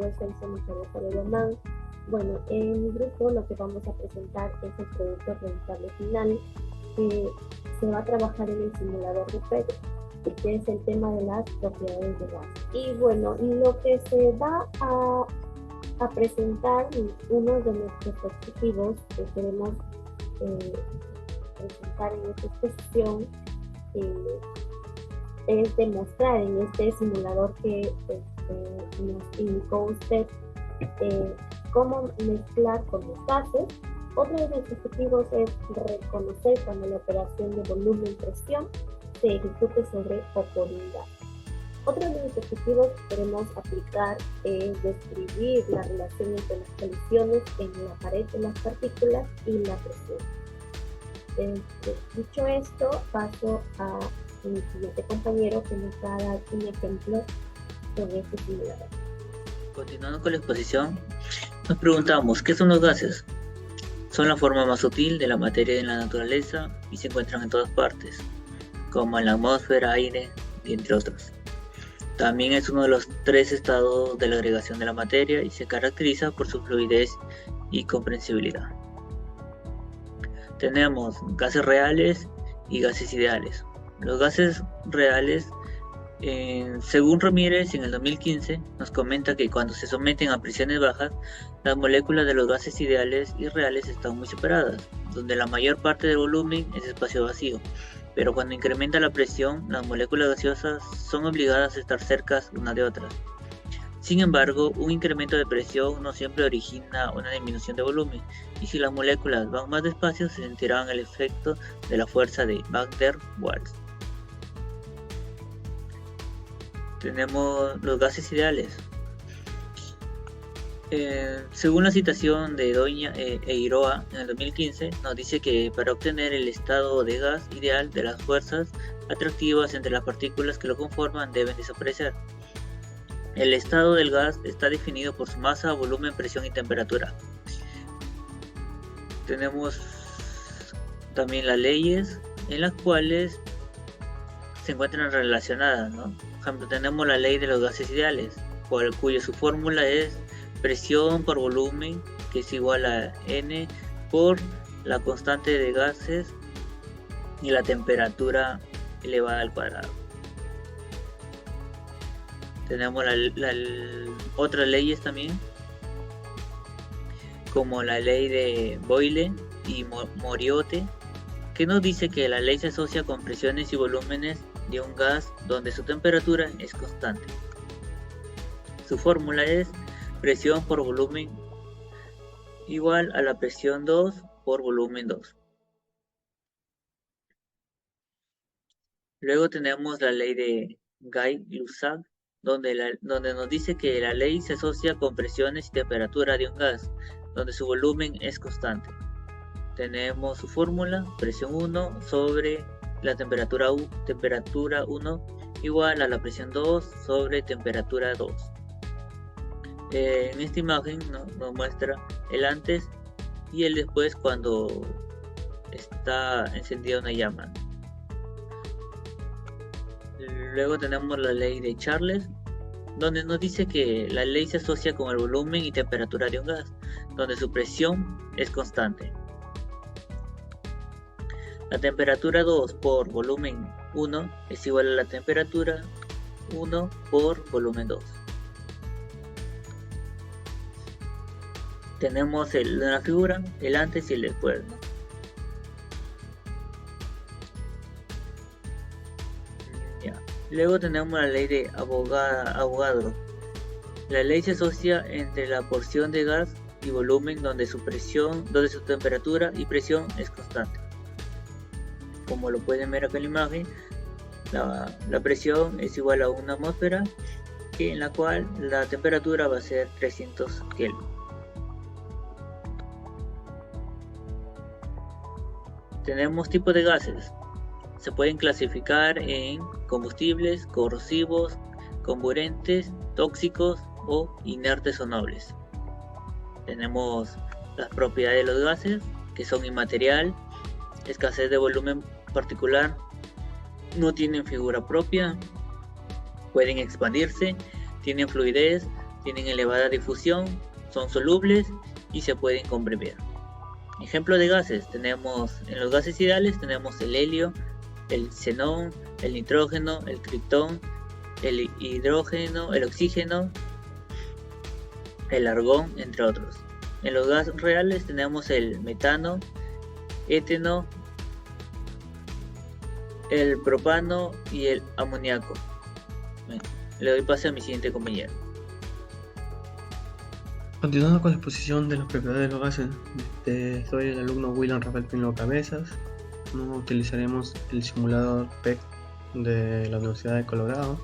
compañero Celso Micaela Alemán. Bueno, en mi grupo lo que vamos a presentar es el producto rentable final que se va a trabajar en el simulador de PET, que es el tema de las propiedades de gas. Y bueno, lo que se va a presentar, uno de nuestros objetivos que queremos presentar en esta exposición, es demostrar en este simulador que nos indicó usted cómo mezclar con los gases. Otro de los objetivos es reconocer cuando la operación de volumen-presión se ejecute sobre o por un gas. Otro de los objetivos que queremos aplicar es describir la relación entre las colisiones en la pared de las partículas y la presión. Dicho esto, paso a mi siguiente compañero que nos va a dar un ejemplo sobre este simulador. Continuando con la exposición, nos preguntamos, ¿qué son los gases? Son la forma más sutil de la materia en la naturaleza y se encuentran en todas partes, como en la atmósfera, aire y entre otros. También es uno de los 3 estados de la agregación de la materia y se caracteriza por su fluidez y comprensibilidad. Tenemos gases reales y gases ideales. Los gases reales, según Ramírez en el 2015, nos comenta que cuando se someten a presiones bajas, las moléculas de los gases ideales y reales están muy separadas, donde la mayor parte del volumen es espacio vacío. Pero cuando incrementa la presión, las moléculas gaseosas son obligadas a estar cerca una de otras. Sin embargo, un incremento de presión no siempre origina una disminución de volumen, y si las moléculas van más despacio, se sentirán el efecto de la fuerza de Van der Waals. Tenemos los gases ideales. Según la citación de Doña Eiroa en el 2015, nos dice que para obtener el estado de gas ideal de las fuerzas atractivas entre las partículas que lo conforman deben desaparecer. El estado del gas está definido por su masa, volumen, presión y temperatura. Tenemos también las leyes en las cuales se encuentran relacionadas, ¿no? Por ejemplo, tenemos la ley de los gases ideales, cuya su fórmula es presión por volumen, que es igual a N por la constante de gases y la temperatura elevada al cuadrado. Tenemos otras leyes también, como la ley de Boyle y Moriotte, que nos dice que la ley se asocia con presiones y volúmenes de un gas donde su temperatura es constante. Su fórmula es presión por volumen igual a la presión 2 por volumen 2. Luego tenemos la ley de Guy-Lussac, donde nos dice que la ley se asocia con presiones y temperatura de un gas, donde su volumen es constante. Tenemos su fórmula, presión 1 sobre la temperatura 1 igual a la presión 2 sobre temperatura 2. En esta imagen nos muestra el antes y el después cuando está encendida una llama. Luego tenemos la ley de Charles, donde nos dice que la ley se asocia con el volumen y temperatura de un gas, donde su presión es constante. La temperatura 2 por volumen 1 es igual a la temperatura 1 por volumen 2. Tenemos en la figura el antes y el después, ¿no? Luego tenemos la ley de Avogadro. La ley se asocia entre la porción de gas y volumen donde su temperatura y presión es constante. Como lo pueden ver acá en la imagen, la presión es igual a una atmósfera, en la cual la temperatura va a ser 300 Kelvin. Tenemos tipos de gases. Se pueden clasificar en combustibles, corrosivos, comburentes, tóxicos o inertes o nobles. Tenemos las propiedades de los gases, que son inmaterial, escasez de volumen particular, no tienen figura propia, pueden expandirse, tienen fluidez, tienen elevada difusión, son solubles y se pueden comprimir. Ejemplo de gases, tenemos en los gases ideales tenemos el helio, el xenón, el nitrógeno, el criptón, el hidrógeno, el oxígeno, el argón, entre otros. En los gases reales tenemos el metano, étano, el propano y el amoníaco. Bueno, le doy pase a mi siguiente compañero. Continuando con la exposición de los propiedades de los gases, soy el alumno William Rafael Pino Cabezas. Utilizaremos el simulador PEC de la Universidad de Colorado.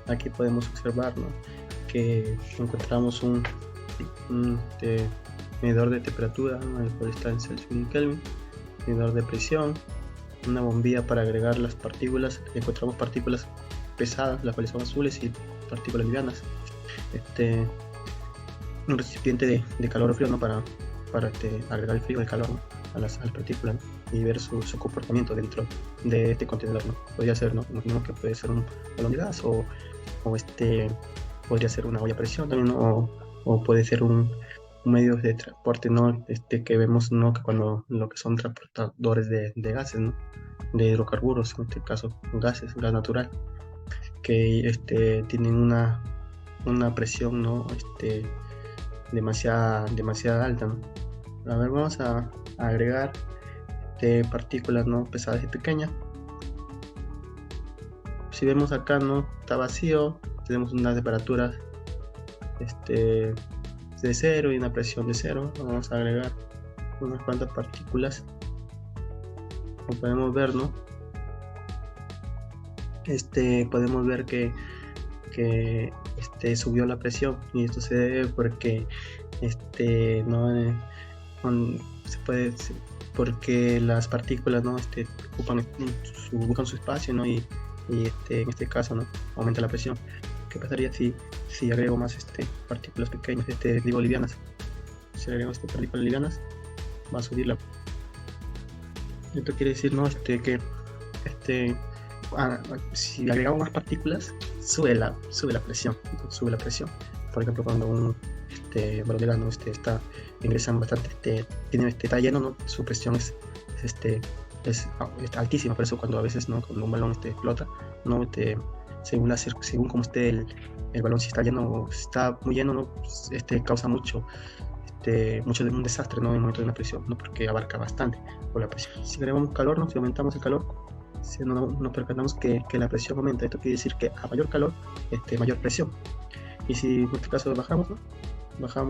Aquí podemos observar, ¿no?, que encontramos un medidor de temperatura, ¿no?, el cual está en Celsius y Kelvin, medidor de presión, una bombilla para agregar las partículas. Encontramos partículas pesadas, las cuales son azules, y partículas livianas. Un recipiente de calor o frío, ¿no?, para agregar el frío y el calor, ¿no?, a las partículas, ¿no?, y ver su comportamiento dentro de este contenedor, ¿no? Podría ser, ¿no?, imaginemos que puede ser un balón de gas o podría ser una olla a presión también, ¿no?, o puede ser un medio de transporte, ¿no?, que vemos, ¿no?, que cuando lo que son transportadores de gases, ¿no?, de hidrocarburos, en este caso gas natural, que tienen una presión, ¿no?, demasiada alta, ¿no? A ver, vamos a agregar partículas, ¿no?, pesadas y pequeñas. Si vemos acá, ¿no?, está vacío, tenemos unas temperaturas de 0 y una presión de 0. Vamos a agregar unas cuantas partículas. Como podemos ver, ¿no?, podemos ver que subió la presión, y esto se debe porque porque las partículas, ¿no?, buscan su espacio, ¿no?, y en este caso, ¿no?, aumenta la presión. ¿Qué pasaría si agrego más partículas pequeñas, livianas? Si agrego partículas livianas, va a subir la. Esto quiere decir, ¿no?, que si agregamos más partículas, sube la presión. Por ejemplo, cuando un balón de gas, ¿no?, ingresan bastante, está lleno, ¿no?, su presión es altísima. Por eso cuando a veces, ¿no?, cuando un balón explota, ¿no?, según como esté el balón, si está lleno o está muy lleno, ¿no?, causa mucho un desastre, ¿no?, en el momento de una presión, ¿no?, porque abarca bastante por la presión. Si agregamos calor, ¿no?, si aumentamos el calor, si nos percatamos que la presión aumenta. Esto quiere decir que a mayor calor, mayor presión. Y si en este caso bajamos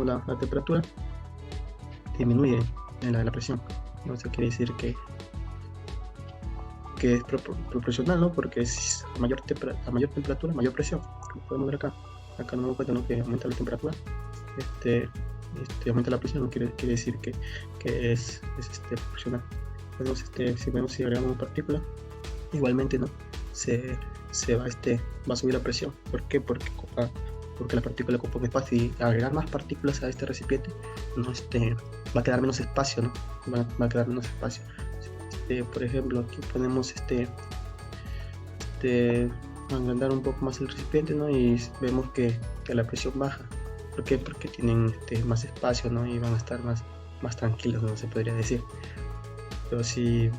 la temperatura, disminuye la presión. Eso quiere decir que es proporcional, ¿no?, porque es a mayor temperatura, mayor presión. Como podemos ver acá nos damos cuenta, ¿no?, que aumenta la temperatura, aumenta la presión, ¿no? Quiere decir que es proporcional. Entonces, si agregamos partículas, igualmente, ¿no?, va a subir la presión. ¿Por qué? Porque la partícula ocupa un espacio, y al agregar más partículas a este recipiente, ¿no?, va a quedar menos espacio, ¿no? Va a quedar menos espacio. Por ejemplo, aquí podemos agrandar un poco más el recipiente, ¿no?, y vemos que la presión baja. ¿Por qué? Porque tienen más espacio, ¿no?, y van a estar más tranquilos, ¿no?, se podría decir. Pero si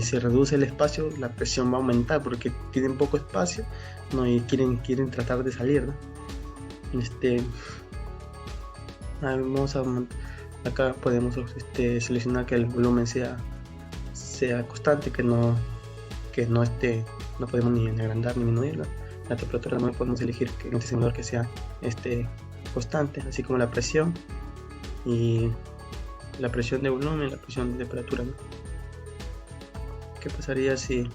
se reduce el espacio, la presión va a aumentar porque tienen poco espacio, ¿no?, y quieren tratar de salir, ¿no? Acá podemos seleccionar que el volumen sea constante, que no podemos ni agrandar ni disminuir la temperatura. No podemos elegir que en este simulador que sea constante, así como la presión y la presión de volumen, la presión de temperatura, ¿no? ¿Qué pasaría si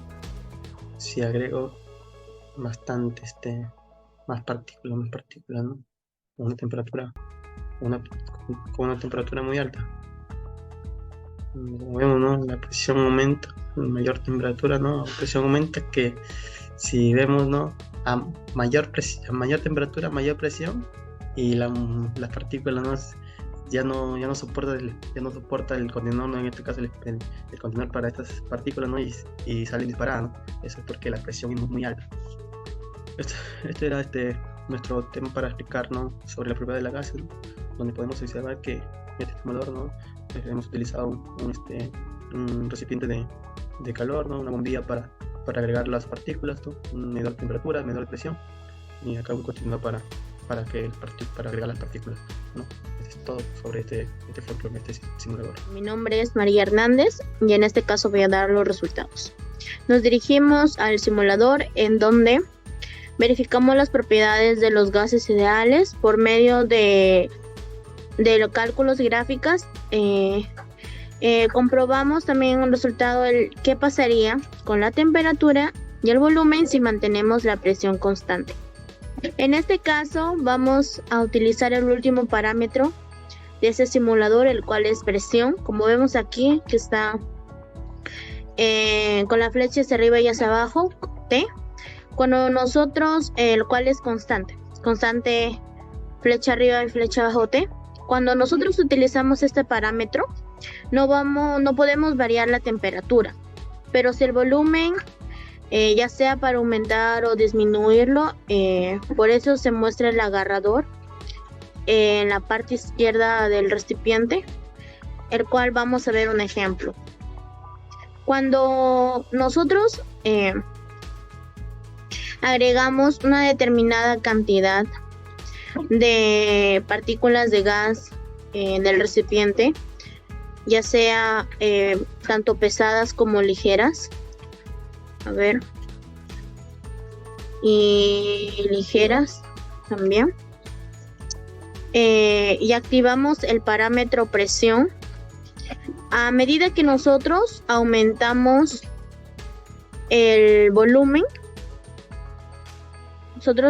agrego bastante más partículas, ¿no?, con una temperatura muy alta? Como vemos, ¿no?, la presión aumenta, mayor temperatura, ¿no?, la presión aumenta, que si vemos, ¿no?, a mayor temperatura, mayor presión, y las partículas, ¿no?, ya no soporta el contenedor, ¿no?, en este caso el contenedor para estas partículas, ¿no?, y salen disparadas, ¿no? Eso es porque la presión es muy alta. Esto era nuestro tema para explicarnos sobre la propiedad de la gases, ¿no? Donde podemos observar que en este simulador, ¿no? Hemos utilizado un recipiente de calor, ¿no? Una bombilla para agregar las partículas, ¿no? Un medidor de temperatura, medidor de presión, y acá un contenedor para agregar las partículas, ¿no? Eso es todo sobre este folclore, este simulador. Mi nombre es María Hernández y en este caso voy a dar los resultados. Nos dirigimos al simulador en donde verificamos las propiedades de los gases ideales por medio de los cálculos y gráficas. Comprobamos también el resultado del qué pasaría con la temperatura y el volumen si mantenemos la presión constante. En este caso vamos a utilizar el último parámetro de ese simulador, el cual es presión, como vemos aquí que está con la flecha hacia arriba y hacia abajo, T. Cuando nosotros, el cual es constante, flecha arriba y flecha abajo, T. Cuando nosotros utilizamos este parámetro, no podemos variar la temperatura, pero si el volumen, ya sea para aumentar o disminuirlo, por eso se muestra el agarrador en la parte izquierda del recipiente, el cual vamos a ver un ejemplo. Cuando nosotros agregamos una determinada cantidad de partículas de gas del recipiente, ya sea tanto pesadas como ligeras, y ligeras también, y activamos el parámetro presión. A medida que nosotros aumentamos el volumen,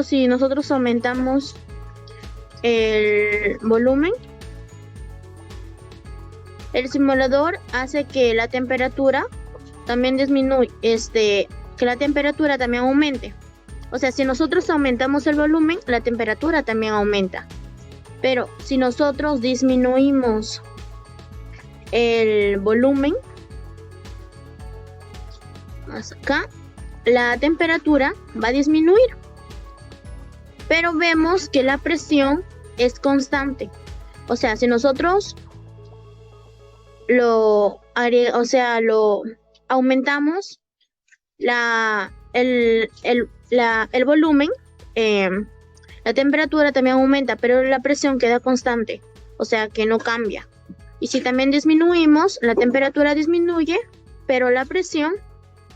si nosotros aumentamos el volumen, el simulador hace que la temperatura también disminuya, que la temperatura también aumente. O sea, si nosotros aumentamos el volumen, la temperatura también aumenta. Pero si nosotros disminuimos el volumen, más acá, la temperatura va a disminuir. Pero vemos que la presión es constante. O sea, si nosotros lo aumentamos el volumen, la temperatura también aumenta, pero la presión queda constante, o sea que no cambia. Y si también disminuimos, la temperatura disminuye, pero la presión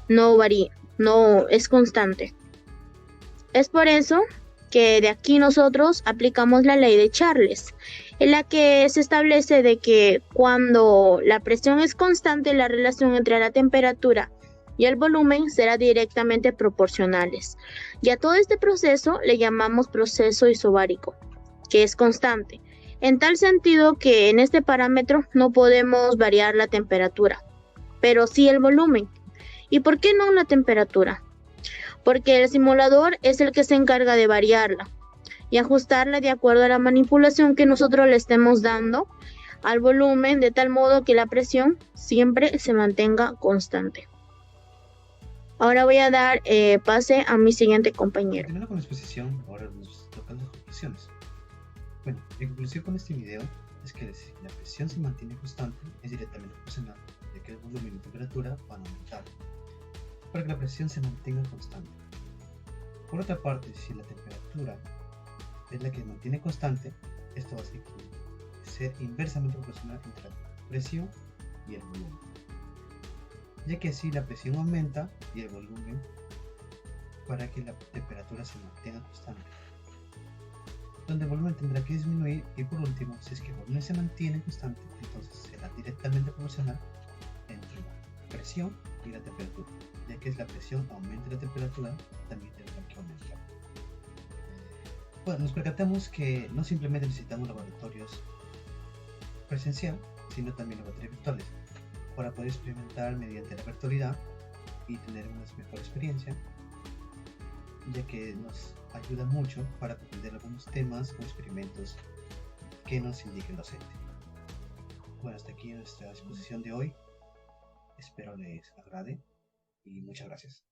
no varía, no es constante. Es por eso que de aquí nosotros aplicamos la ley de Charles, en la que se establece de que cuando la presión es constante, la relación entre la temperatura y el volumen será directamente proporcionales. Y a todo este proceso le llamamos proceso isobárico, que es constante, en tal sentido que en este parámetro no podemos variar la temperatura, pero sí el volumen. ¿Y por qué no la temperatura? Porque el simulador es el que se encarga de variarla y ajustarla de acuerdo a la manipulación que nosotros le estemos dando al volumen, de tal modo que la presión siempre se mantenga constante. Ahora voy a dar pase a mi siguiente compañero. Continuando con la exposición, ahora nos tocan las conclusiones. Bueno, mi conclusión con este video es que si la presión se mantiene constante, es directamente proporcional, ya que el volumen y temperatura van a aumentar, para que la presión se mantenga constante. Por otra parte, si la temperatura es la que se mantiene constante, esto va a ser inversamente proporcional entre la presión y el volumen, ya que así la presión aumenta y el volumen para que la temperatura se mantenga constante, donde el volumen tendrá que disminuir. Y por último, si es que el volumen se mantiene constante, entonces será directamente proporcional entre la presión y la temperatura, ya que es la presión aumenta y la temperatura también tendrá que aumentar. Bueno, nos percatamos que no simplemente necesitamos laboratorios presencial, sino también laboratorios virtuales, para poder experimentar mediante la virtualidad y tener una mejor experiencia, ya que nos ayuda mucho para comprender algunos temas o experimentos que nos indique el docente. Bueno, hasta aquí nuestra exposición de hoy. Espero les agrade y muchas gracias.